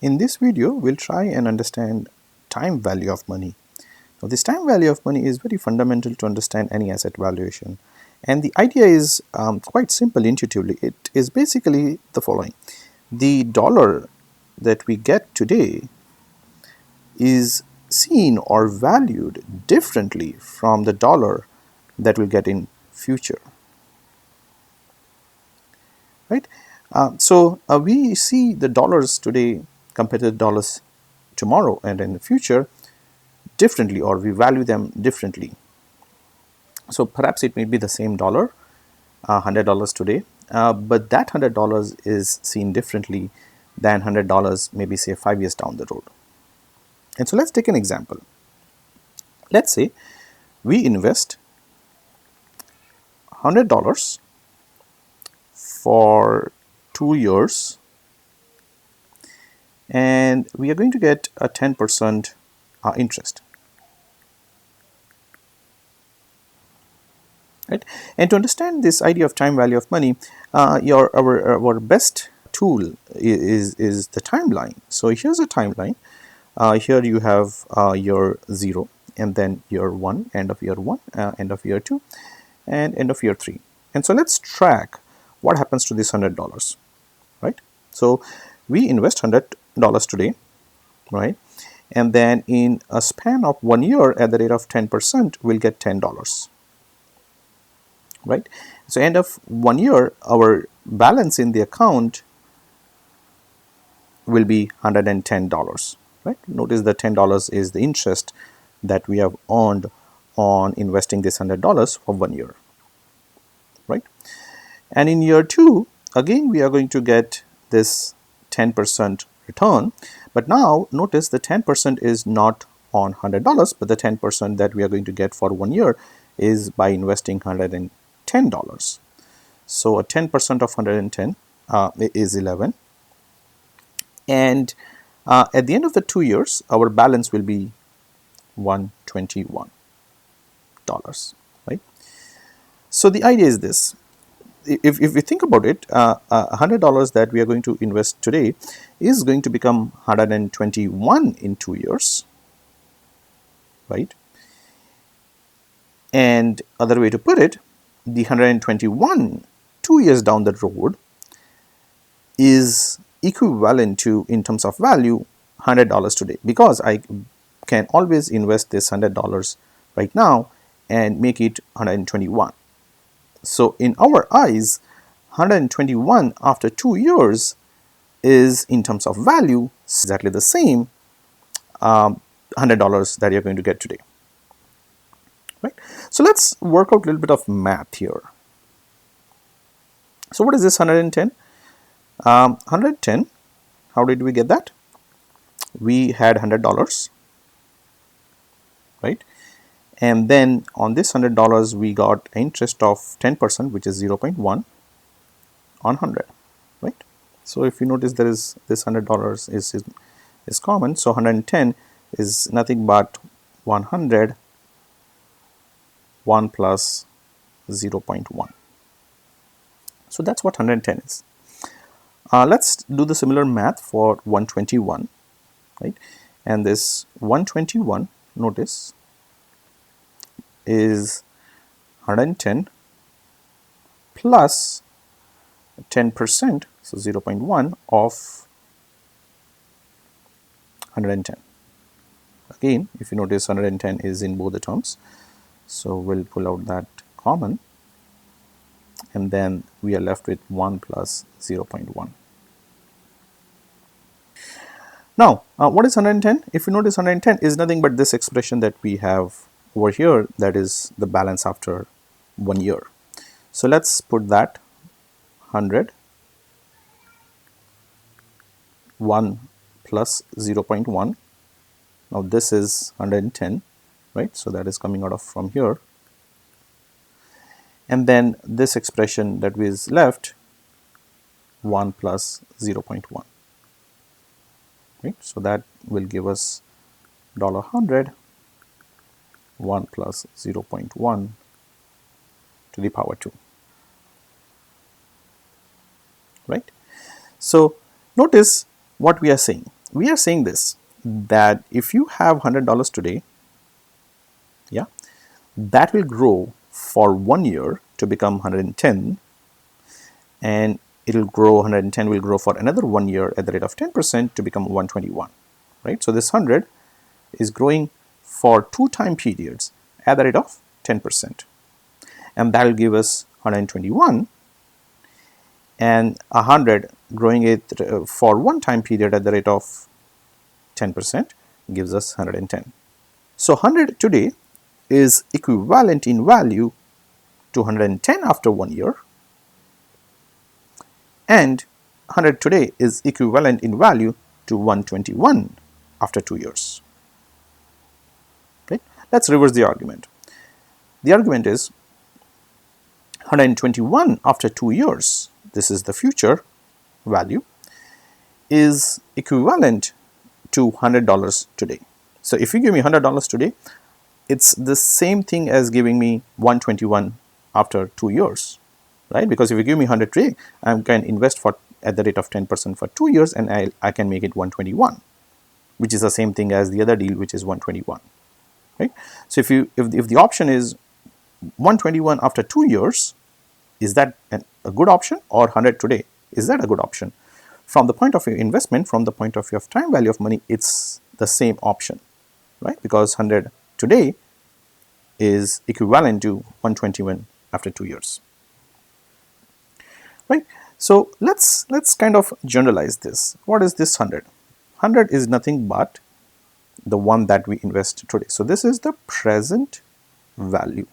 In this video, we'll try and understand time value of money. Now, this time value of money is very fundamental to understand any asset valuation. And the idea is quite simple intuitively. It is basically the following. The dollar that we get today is seen or valued differently from the dollar that we'll get in future. Right? We see the dollars today compared to the dollars tomorrow and in the future differently, or we value them differently. So perhaps it may be the same dollar, $100 today, but that $100 is seen differently than $100 maybe say 5 years down the road. And so let's take an example. Let's say we invest $100 for 2 years and we are going to get a 10% interest. Right? And to understand this idea of time value of money, our best tool is the timeline. So here's a timeline. Here you have year 0, and then year 1, end of year 1, end of year 2, and end of year 3. And so let's track what happens to this $100, right? So we invest $100 today, right? And then in a span of 1 year at the rate of 10%, we'll get $10. Right? So end of 1 year, our balance in the account will be $110. Right? Notice the $10 is the interest that we have earned on investing this $100 for 1 year. Right? And in year 2, again we are going to get this 10% return. But now notice the 10% is not on $100, but the 10% that we are going to get for 1 year is by investing $110. So a 10% of 110 is 11, and at the end of the 2 years our balance will be $121, right? So the idea is this. If we think about it, $100 that we are going to invest today is going to become 121 in 2 years, right? And other way to put it, the 121 2 years down the road is equivalent to, in terms of value, $100 today, because I can always invest this $100 right now and make it 121. So in our eyes, 121 after 2 years is, in terms of value, exactly the same $100 that you're going to get today. Right? So let's work out a little bit of math here. So what is this 110? 110, how did we get that? We had $100, right? And then on this $100 we got interest of 10%, which is 0.1 on 100, right? So if you notice, there is this $100 is common, so 110 is nothing but 100 1 plus 0.1. So that's what 110 is. Let's do the similar math for 121, right? And this 121, notice, is 110 plus 10%, so 0.1 of 110. Again, if you notice, 110 is in both the terms, so we'll pull out that common, and then we are left with 1 plus 0.1. Now, what is 110? If you notice, 110 is nothing but this expression that we have over here, that is the balance after 1 year. So let's put that 100, 1 plus 0.1. Now this is 110, right? So that is coming out of from here. And then this expression that is left, 1 plus 0.1. Right? So that will give us $100, 1 plus 0.1 to the power 2. Right? So notice what we are saying. we are saying this, that if you have $100 today, yeah, that will grow for 1 year to become 110, and it'll grow, 110 will grow for another 1 year at the rate of 10% to become 121, right? So this 100 is growing for 2 time periods at the rate of 10%, and that will give us 121, and 100 growing it for 1 time period at the rate of 10% gives us 110. So 100 today is equivalent in value to 110 after 1 year, and 100 today is equivalent in value to 121 after 2 years. Right? Let's reverse the argument. The argument is 121 after 2 years, this is the future value, is equivalent to $100 today. So if you give me $100 today, it's the same thing as giving me 121 after 2 years, right? Because if you give me 100 today, I can invest for at the rate of 10% for 2 years, and I can make it 121, which is the same thing as the other deal, which is 121, right? So if the option is 121 after 2 years, is that a good option, or 100 today, is that a good option? From the point of view of investment, from the point of view of time value of money, it's the same option, right? Because 100 today is equivalent to 121 after 2 years, right? So let's kind of generalize this. What is this 100? 100 is nothing but the one that we invest today. So this is the present value.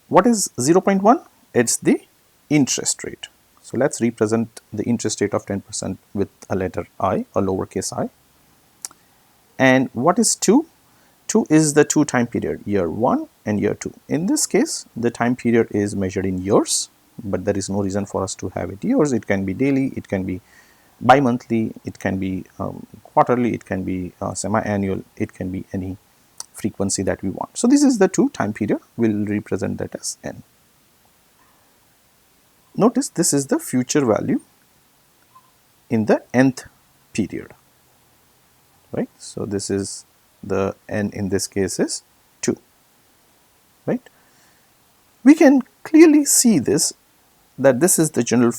What is 0.1? It's the interest rate. So let's represent the interest rate of 10% with a letter I, a lowercase I. And what is 2? 2 is the 2 time period, year 1 and year 2. In this case, the time period is measured in years, but there is no reason for us to have it years. It can be daily, it can be bi-monthly, it can be quarterly, it can be semi-annual, it can be any frequency that we want. So this is the 2 time period. We'll represent that as n. Notice this is the future value in the nth period, right? So this is the n, in this case is 2, right? We can clearly see this, that this is the general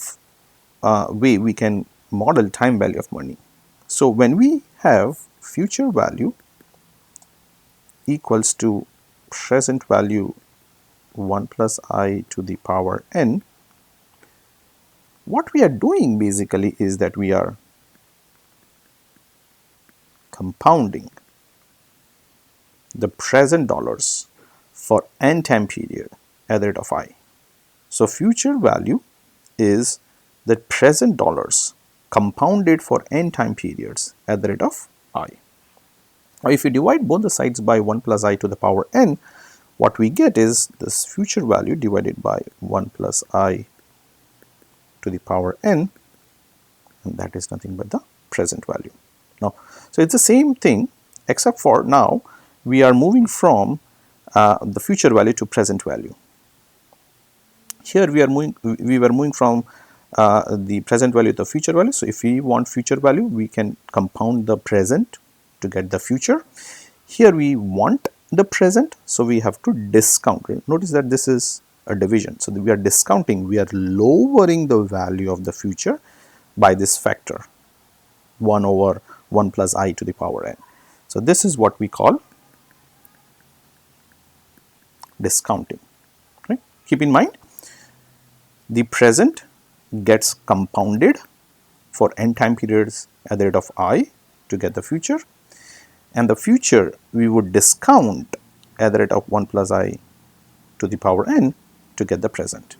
way we can model time value of money. So when we have future value equals to present value 1 plus I to the power n, what we are doing basically is that we are compounding the present dollars for n time period at the rate of I. So future value is the present dollars compounded for n time periods at the rate of I. Now if you divide both the sides by 1 plus I to the power n, what we get is this future value divided by 1 plus I to the power n, and that is nothing but the present value. Now, so it's the same thing, except for now we are moving from the future value to present value. Here we were moving from the present value to the future value. So if we want future value, we can compound the present to get the future. Here we want the present, so we have to discount it. Notice that this is a division, so we are discounting, we are lowering the value of the future by this factor 1 over 1 plus I to the power n. So this is what we call discounting, right? Keep in mind, the present gets compounded for n time periods at the rate of I to get the future, and the future we would discount at the rate of 1 plus I to the power n to get the present.